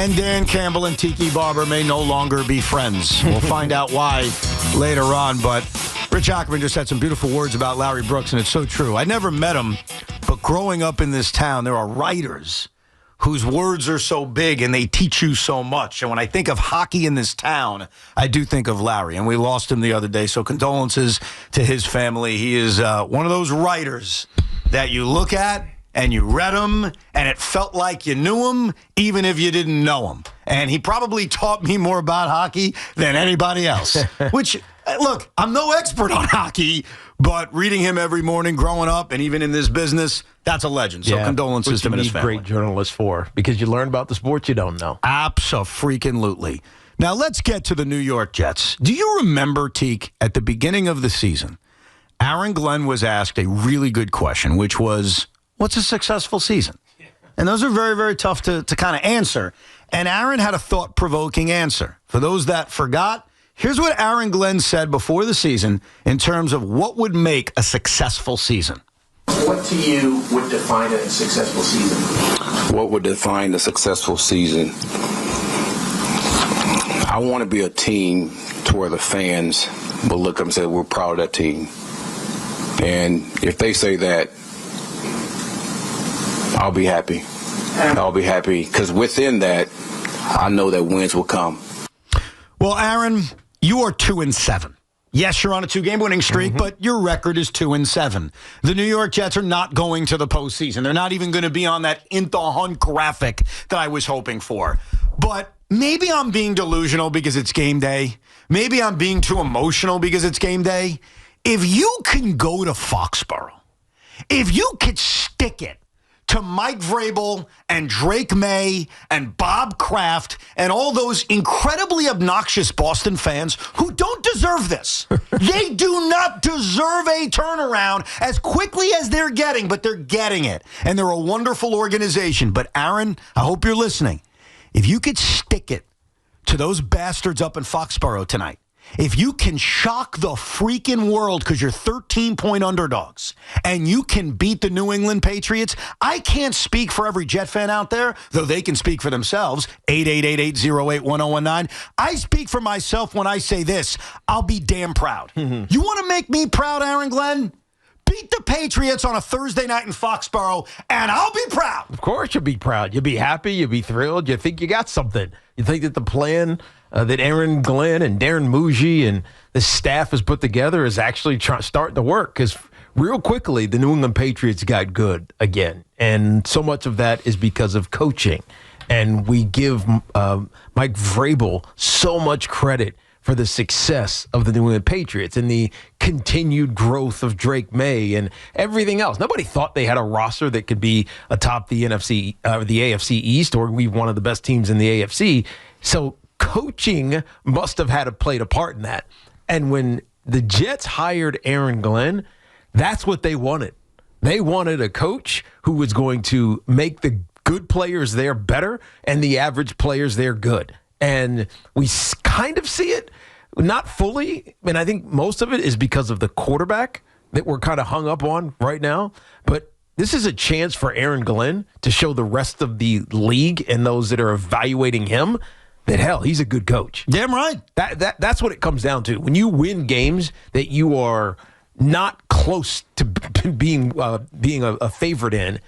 And Dan Campbell and Tiki Barber may no longer be friends. We'll find out why later on. But Rich Ackerman just had some beautiful words about Larry Brooks, and it's so true. I never met him, but growing up in this town, there are writers whose words are so big and they teach you so much. And when I think of hockey in this town, I do think of Larry. And we lost him the other day, so condolences to his family. He is one of those writers that you look at and you read him, and it felt like you knew him, even if you didn't know him. And he probably taught me more about hockey than anybody else. Which, look, I'm no expert on hockey, but reading him every morning growing up and even in this business, that's a legend. So condolences to him and his family. Great journalists for, because you learn about the sport you don't know. Abso-freaking-lutely. Now, let's get to the New York Jets. Do you remember, Teak, at the beginning of the season, Aaron Glenn was asked a really good question, which was, what's a successful season? And those are very, very tough to kind of answer. And Aaron had a thought-provoking answer. For those that forgot, here's what Aaron Glenn said before the season in terms of what would make a successful season. What to you would define a successful season? What would define a successful season? I want to be a team to where the fans will look up and say, we're proud of that team. And if they say that, I'll be happy. I'll be happy because within that, I know that wins will come. Well, Aaron, you are 2-7. Yes, you're on a 2-game winning streak, but your record is 2-7. The New York Jets are not going to the postseason. They're not even going to be on that in the hunt graphic that I was hoping for. But maybe I'm being delusional because it's game day. Maybe I'm being too emotional because it's game day. If you can go to Foxborough, if you could stick it to Mike Vrabel and Drake May and Bob Kraft and all those incredibly obnoxious Boston fans who don't deserve this. They do not deserve a turnaround as quickly as they're getting, but they're getting it. And they're a wonderful organization. But Aaron, I hope you're listening. If you could stick it to those bastards up in Foxborough tonight, if you can shock the freaking world because you're 13-point underdogs and you can beat the New England Patriots, I can't speak for every Jet fan out there, though they can speak for themselves, 888-808-1019. I speak for myself when I say this, I'll be damn proud. You want to make me proud, Aaron Glenn? Beat the Patriots on a Thursday night in Foxborough, and I'll be proud. Of course you'll be proud. You'll be happy. You'll be thrilled. You think you got something. You think that the plan that Aaron Glenn and Darren Muji and the staff has put together is actually starting to work. Because real quickly, the New England Patriots got good again. And so much of that is because of coaching. And we give Mike Vrabel so much credit for the success of the New England Patriots and the continued growth of Drake May and everything else. Nobody thought they had a roster that could be atop the NFC, the AFC East, or be one of the best teams in the AFC. So coaching must have had played a part in that. And when the Jets hired Aaron Glenn, that's what they wanted. They wanted a coach who was going to make the good players there better and the average players there good. And we kind of see it, not fully. And I think most of it is because of the quarterback that we're kind of hung up on right now. But this is a chance for Aaron Glenn to show the rest of the league and those that are evaluating him that, hell, he's a good coach. Damn right. That's what it comes down to. When you win games that you are not close to being a favorite in,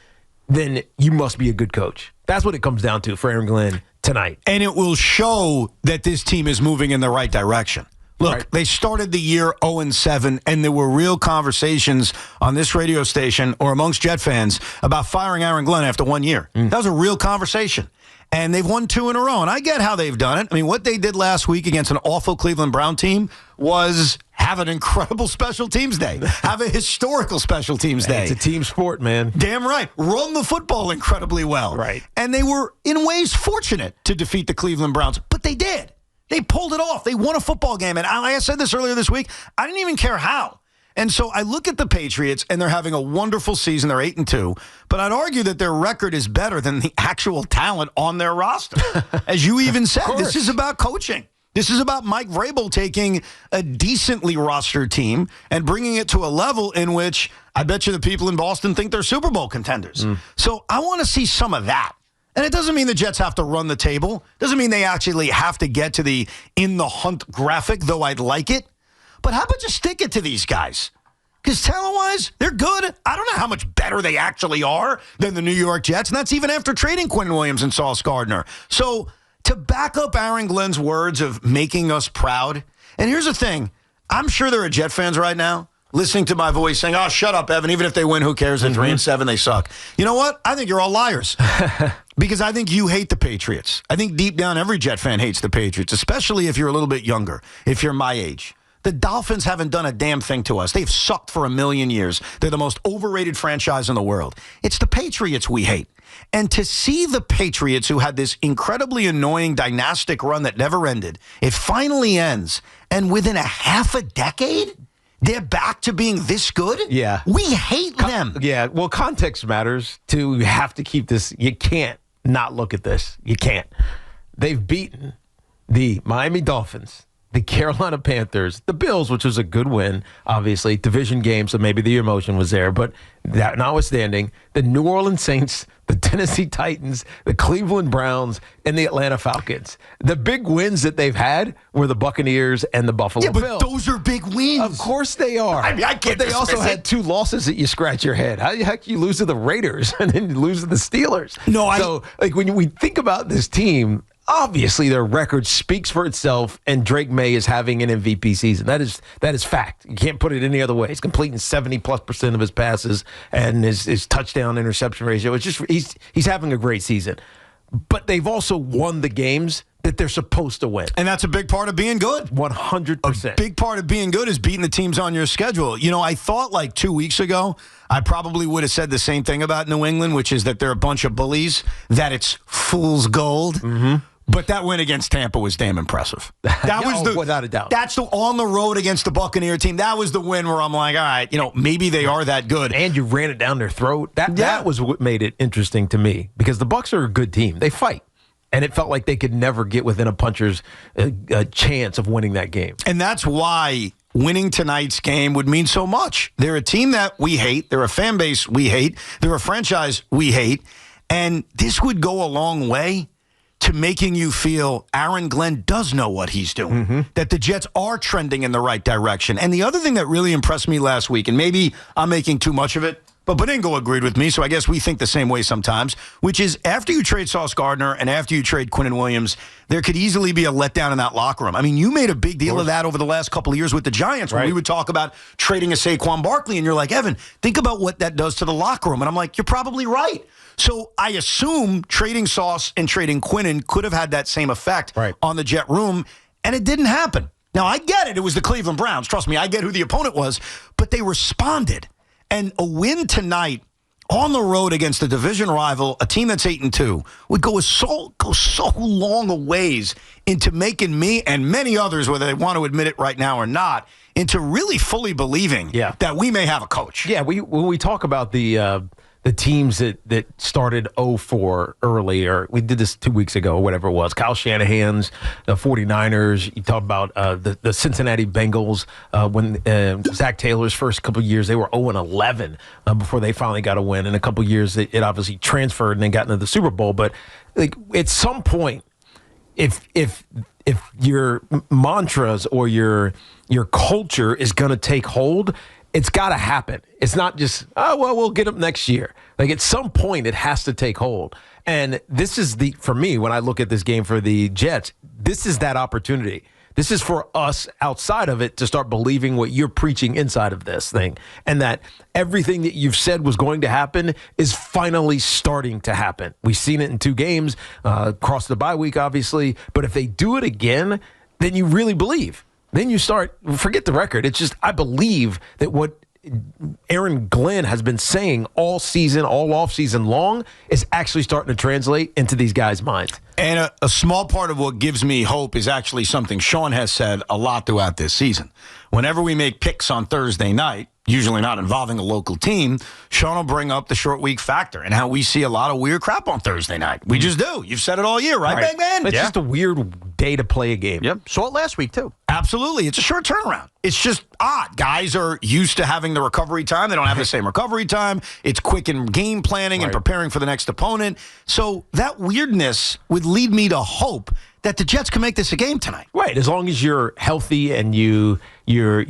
then you must be a good coach. That's what it comes down to for Aaron Glenn tonight. And it will show that this team is moving in the right direction. Look, They started the year 0-7, and there were real conversations on this radio station or amongst Jet fans about firing Aaron Glenn after 1 year. That was a real conversation. And they've won 2 in a row. And I get how they've done it. I mean, what they did last week against an awful Cleveland Brown team was have an incredible special teams day. Have a historical special teams day. It's a team sport, man. Damn right. Run the football incredibly well. Right. And they were, in ways, fortunate to defeat the Cleveland Browns. But they did. They pulled it off. They won a football game. And I said this earlier this week, I didn't even care how. And so I look at the Patriots, and they're having a wonderful season. They're 8-2. But I'd argue that their record is better than the actual talent on their roster. As you even said, this is about coaching. This is about Mike Vrabel taking a decently rostered team and bringing it to a level in which I bet you the people in Boston think they're Super Bowl contenders. So I want to see some of that. And it doesn't mean the Jets have to run the table. Doesn't mean they actually have to get to the in the hunt graphic, though I'd like it. But how about just stick it to these guys? Because talent-wise, they're good. I don't know how much better they actually are than the New York Jets, and that's even after trading Quinn Williams and Sauce Gardner. So to back up Aaron Glenn's words of making us proud, and here's the thing, I'm sure there are Jet fans right now listening to my voice saying, oh, shut up, Evan. Even if they win, who cares? At 3-7, they suck. You know what? I think you're all liars. Because I think you hate the Patriots. I think deep down every Jet fan hates the Patriots, especially if you're a little bit younger, if you're my age. The Dolphins haven't done a damn thing to us. They've sucked for a million years. They're the most overrated franchise in the world. It's the Patriots we hate. And to see the Patriots, who had this incredibly annoying dynastic run that never ended, it finally ends. And within a half a decade, they're back to being this good? Yeah. We hate them. Yeah, well, context matters, too. You have to keep this. You can't not look at this. You can't. They've beaten the Miami Dolphins, the Carolina Panthers, the Bills, which was a good win, obviously, division game, so maybe the emotion was there. But that notwithstanding, the New Orleans Saints, the Tennessee Titans, the Cleveland Browns, and the Atlanta Falcons. The big wins that they've had were the Buccaneers and the Buffalo Bills. Yeah, but those are big wins. Of course they are. I mean, I can't But they also dismiss it. had 2 losses that you scratch your head. How the heck you lose to the Raiders and then you lose to the Steelers? So, when we think about this team, obviously their record speaks for itself, and Drake May is having an MVP season. That is fact. You can't put it any other way. He's completing 70+% of his passes, and his touchdown interception ratio. It's just he's having a great season. But they've also won the games that they're supposed to win. And that's a big part of being good. 100%. A big part of being good is beating the teams on your schedule. You know, I thought like 2 weeks ago, I probably would have said the same thing about New England, which is that they're a bunch of bullies, that it's fool's gold. Mm-hmm. But that win against Tampa was damn impressive. That was without a doubt. That's the on the road against the Buccaneer team. That was the win where I'm like, all right, maybe they are that good. And you ran it down their throat. That was what made it interesting to me, because the Bucs are a good team. They fight. And it felt like they could never get within a puncher's chance of winning that game. And that's why winning tonight's game would mean so much. They're a team that we hate. They're a fan base we hate. They're a franchise we hate. And this would go a long way to making you feel Aaron Glenn does know what he's doing, that the Jets are trending in the right direction. And the other thing that really impressed me last week, and maybe I'm making too much of it, but Beningo agreed with me, so I guess we think the same way sometimes, which is after you trade Sauce Gardner and after you trade Quinnen Williams, there could easily be a letdown in that locker room. I mean, you made a big deal of that over the last couple of years with the Giants, when we would talk about trading a Saquon Barkley, and you're like, Evan, think about what that does to the locker room. And I'm like, you're probably right. So I assume trading Sauce and trading Quinnen could have had that same effect on the Jet room, and it didn't happen. Now, I get it. It was the Cleveland Browns. Trust me, I get who the opponent was, but they responded. And a win tonight on the road against a division rival, a team that's 8-2, would go so long a ways into making me and many others, whether they want to admit it right now or not, into really fully believing that we may have a coach. Yeah, when we talk about the teams that started 0-4 earlier, we did this 2 weeks ago, or whatever it was. Kyle Shanahan's, the 49ers. You talk about the Cincinnati Bengals when Zach Taylor's first couple of years, they were 0-11 before they finally got a win. In a couple of years, it obviously transferred and then got into the Super Bowl. But like at some point, if your mantras or your culture is going to take hold, it's got to happen. It's not just, we'll get them next year. Like at some point, it has to take hold. And this is for me, when I look at this game for the Jets, this is that opportunity. This is for us outside of it to start believing what you're preaching inside of this thing. And that everything that you've said was going to happen is finally starting to happen. We've seen it in 2 games, across the bye week, obviously. But if they do it again, then you really believe. Then you forget the record. It's just, I believe that what Aaron Glenn has been saying all season, all offseason long, is actually starting to translate into these guys' minds. And a small part of what gives me hope is actually something Sean has said a lot throughout this season. Whenever we make picks on Thursday night, usually not involving a local team, Sean will bring up the short week factor and how we see a lot of weird crap on Thursday night. We just do. You've said it all year, right, Big Man? It's just a weird day to play a game. Yep. Saw it last week, too. Absolutely. It's a short turnaround. It's just odd. Guys are used to having the recovery time. They don't have the same recovery time. It's quick in game planning and preparing for the next opponent. So that weirdness would lead me to hope that the Jets can make this a game tonight. Right. As long as you're healthy and your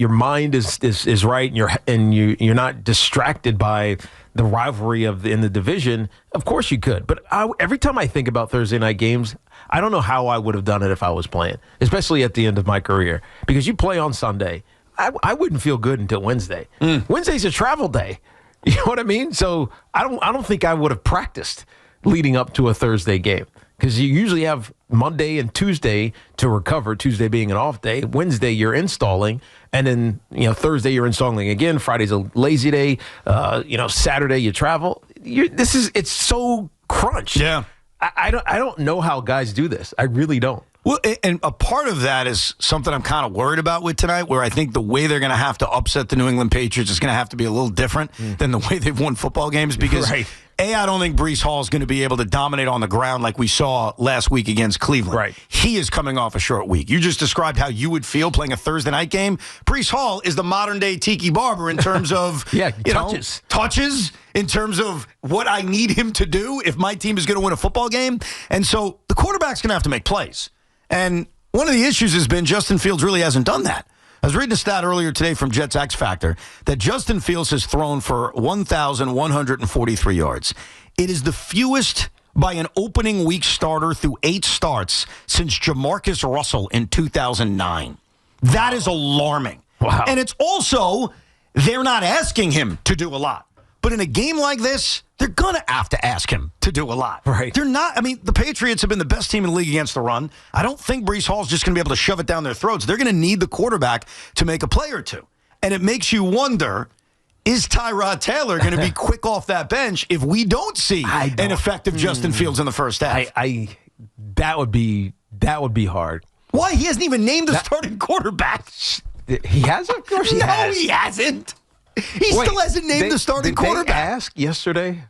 mind is right and you're not distracted by the rivalry in the division, of course you could. But every time I think about Thursday night games, I don't know how I would have done it if I was playing, especially at the end of my career. Because you play on Sunday. I wouldn't feel good until Wednesday. Wednesday's a travel day. You know what I mean? So I don't think I would have practiced leading up to a Thursday game. Because you usually have Monday and Tuesday to recover, Tuesday being an off day. Wednesday, you're installing. And then, Thursday, you're installing again. Friday's a lazy day. Saturday, you travel. It's so crunched. Yeah. I don't know how guys do this. I really don't. Well, and a part of that is something I'm kind of worried about with tonight, where I think the way they're going to have to upset the New England Patriots is going to have to be a little different than the way they've won football games. Because, I don't think Breece Hall is going to be able to dominate on the ground like we saw last week against Cleveland. Right. He is coming off a short week. You just described how you would feel playing a Thursday night game. Breece Hall is the modern-day Tiki Barber in terms of touches, in terms of what I need him to do if my team is going to win a football game. And so the quarterback's going to have to make plays. And one of the issues has been Justin Fields really hasn't done that. I was reading a stat earlier today from Jets X Factor that Justin Fields has thrown for 1,143 yards. It is the fewest by an opening week starter through 8 starts since Jamarcus Russell in 2009. That is alarming. Wow. And it's also, they're not asking him to do a lot. But in a game like this, they're going to have to ask him to do a lot. Right. They're not. I mean, the Patriots have been the best team in the league against the run. I don't think Breece Hall's just going to be able to shove it down their throats. They're going to need the quarterback to make a play or two. And it makes you wonder, is Tyrod Taylor going to be quick off that bench if we don't see an effective Justin Fields in the first half? That would be hard. Why? He hasn't even named the starting quarterback. He hasn't? Of course he has. No, he hasn't. He still hasn't named the starting quarterback. Did they ask yesterday?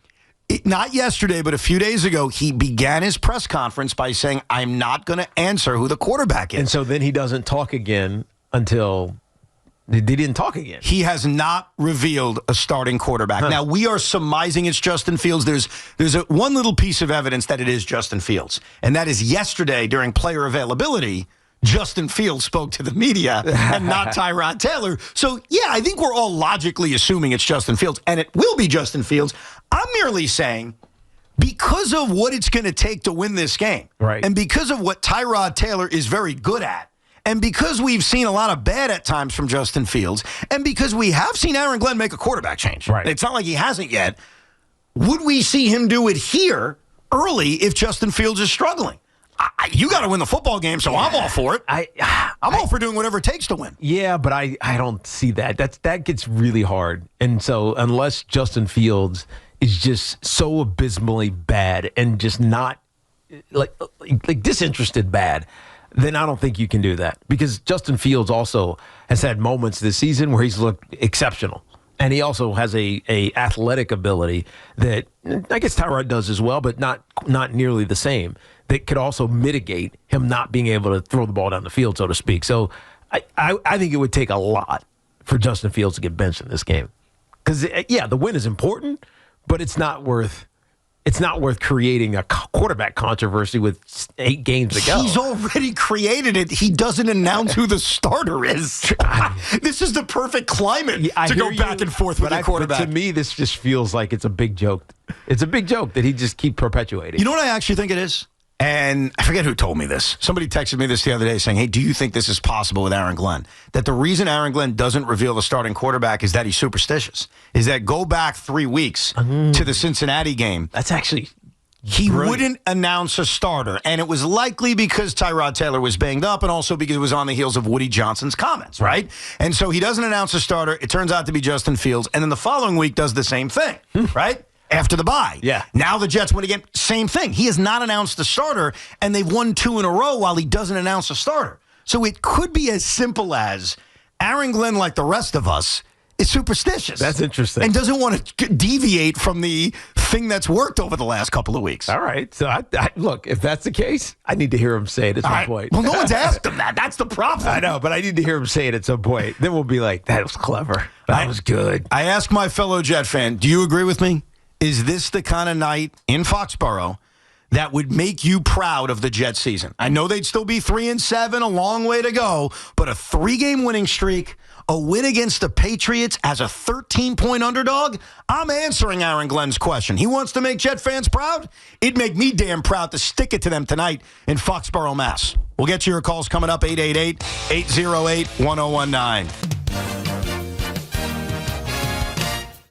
Not yesterday, but a few days ago, he began his press conference by saying, I'm not going to answer who the quarterback is. And so then he doesn't talk again until they didn't talk again. He has not revealed a starting quarterback. Now, we are surmising it's Justin Fields. There's one little piece of evidence that it is Justin Fields, and that is yesterday during player availability, Justin Fields spoke to the media and not Tyrod Taylor. So, yeah, I think we're all logically assuming it's Justin Fields, and it will be Justin Fields. I'm merely saying, because of what it's going to take to win this game, and because of what Tyrod Taylor is very good at, and because we've seen a lot of bad at times from Justin Fields, and because we have seen Aaron Glenn make a quarterback change, it's not like he hasn't yet, would we see him do it here early if Justin Fields is struggling? You got to win the football game, so I'm all for it. I'm all for doing whatever it takes to win. Yeah, but I don't see that. that gets really hard. And so unless Justin Fields is just so abysmally bad and just not like disinterested bad, then I don't think you can do that. Because Justin Fields also has had moments this season where he's looked exceptional. And he also has a athletic ability that I guess Tyrod does as well, but not nearly the same, that could also mitigate him not being able to throw the ball down the field, so to speak. So I think it would take a lot for Justin Fields to get benched in this game. Because, yeah, the win is important, but it's not worth creating a quarterback controversy with 8 games to go. He's already created it. He doesn't announce who the starter is. This is the perfect climate to go back and forth with a quarterback. But to me, this just feels like it's a big joke. It's a big joke that he just keep perpetuating. You know what I actually think it is? And I forget who told me this. Somebody texted me this the other day saying, hey, do you think this is possible with Aaron Glenn? That the reason Aaron Glenn doesn't reveal the starting quarterback is that he's superstitious. Is that go back 3 weeks to the Cincinnati game. That's actually He wouldn't announce a starter. And it was likely because Tyrod Taylor was banged up and also because it was on the heels of Woody Johnson's comments, right? And so he doesn't announce a starter. It turns out to be Justin Fields. And then the following week does the same thing, right? After the bye. Yeah. Now the Jets win again. Same thing. He has not announced the starter, and they've won 2 in a row while he doesn't announce a starter. So it could be as simple as Aaron Glenn, like the rest of us, is superstitious. That's interesting. And doesn't want to deviate from the thing that's worked over the last couple of weeks. All right. So, look, if that's the case, I need to hear him say it at some point. Well, no one's asked him that. That's the problem. I know, but I need to hear him say it at some point. Then we'll be like, that was clever. That was good. I asked my fellow Jet fan, do you agree with me? Is this the kind of night in Foxborough that would make you proud of the Jets season? I know they'd still be 3-7, a long way to go, but a 3-game winning streak, a win against the Patriots as a 13-point underdog? I'm answering Aaron Glenn's question. He wants to make Jet fans proud? It'd make me damn proud to stick it to them tonight in Foxborough, Mass. We'll get to your calls coming up, 888-808-1019.